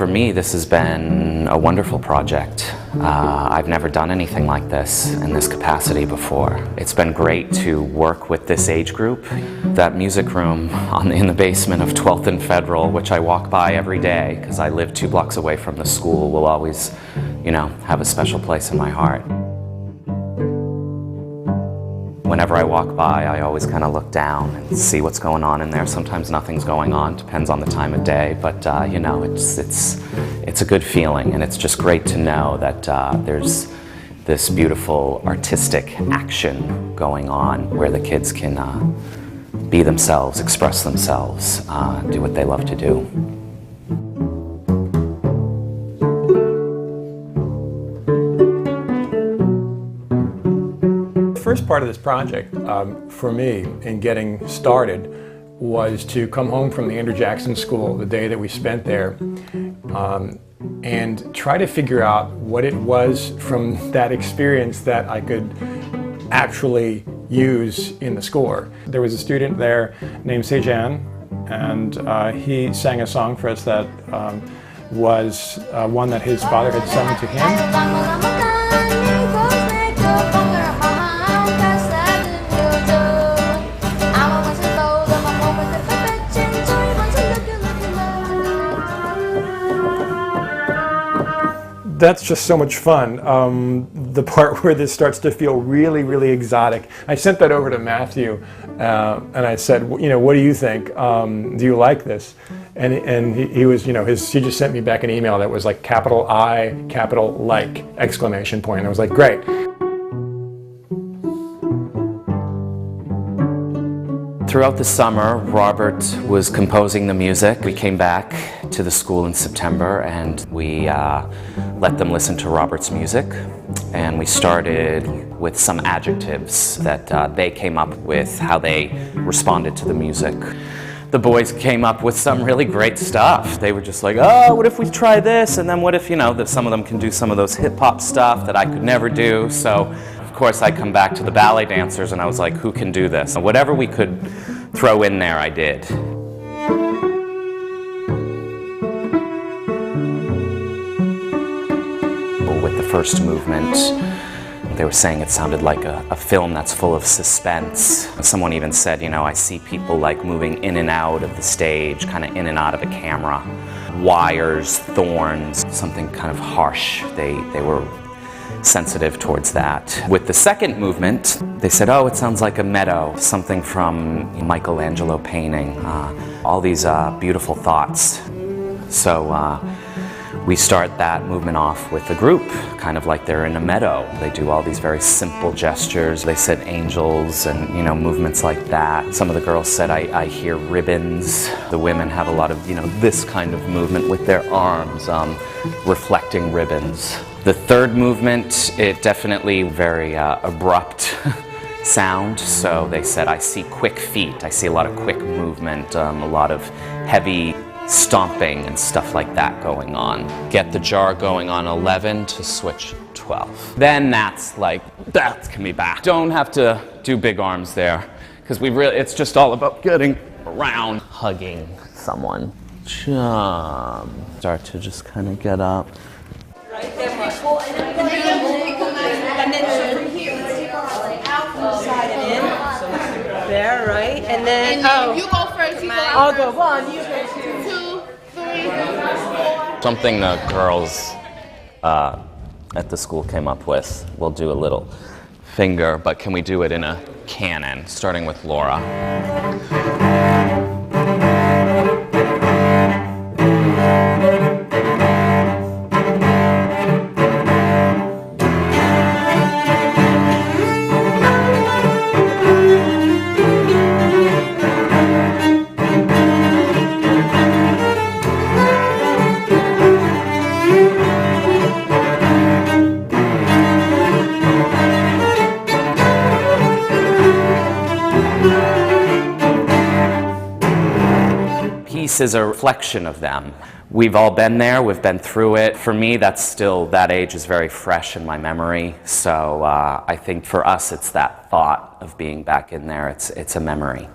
For me, this has been a wonderful project. I've never done anything like this in this capacity before. It's been great to work with this age group. That music room in the basement of 12th and Federal, which I walk by every day because I live 2 blocks away from the school, will always, have a special place in my heart. Whenever I walk by, I always kind of look down and see what's going on in there. Sometimes nothing's going on, depends on the time of day, but it's a good feeling, and it's just great to know that there's this beautiful artistic action going on where the kids can be themselves, express themselves, do what they love to do. The first part of this project for me in getting started was to come home from the Andrew Jackson School the day that we spent there and try to figure out what it was from that experience that I could actually use in the score. There was a student there named Sejan, and he sang a song for us that was one that his father had sung to him. That's just so much fun. The part where this starts to feel really, really exotic. I sent that over to Matthew, and I said, what do you think? Do you like this? And he was, he just sent me back an email that was like capital I, capital like, exclamation point. I was like, great. Throughout the summer, Robert was composing the music. We came back to the school in September and we let them listen to Robert's music. And we started with some adjectives that they came up with, how they responded to the music. The boys came up with some really great stuff. They were just like, oh, what if we try this? And then what if, that some of them can do some of those hip-hop stuff that I could never do. So, of course, I come back to the ballet dancers and I was like, who can do this? And whatever we could throw in there, I did. With the first movement, they were saying it sounded like a film that's full of suspense. Someone even said, I see people like moving in and out of the stage, kind of in and out of a camera. Wires, thorns, something kind of harsh. They were sensitive towards that. With the second movement, they said, oh, it sounds like a meadow, something from Michelangelo painting. All these beautiful thoughts. So we start that movement off with the group, kind of like they're in a meadow. They do all these very simple gestures. They said angels and, movements like that. Some of the girls said, I hear ribbons. The women have a lot of, this kind of movement with their arms, reflecting ribbons. The third movement, it definitely very abrupt sound. So they said, I see quick feet. I see a lot of quick movement, a lot of heavy stomping and stuff like that going on. Get the jar going on 11 to switch 12. Then that can be back. Don't have to do big arms there because it's just all about getting around, hugging someone. Start to just kind of get up. Right there, and then from here, let's take our out from the side and in. There, right? And then, you go first. I'll go 1, you go 2, 3, 4. Something the girls at the school came up with. We'll do a little finger, but can we do it in a canon, starting with Laura? Is a reflection of them. We've all been there, we've been through it. For me, that age is very fresh in my memory. So I think for us, it's that thought of being back in there. It's a memory.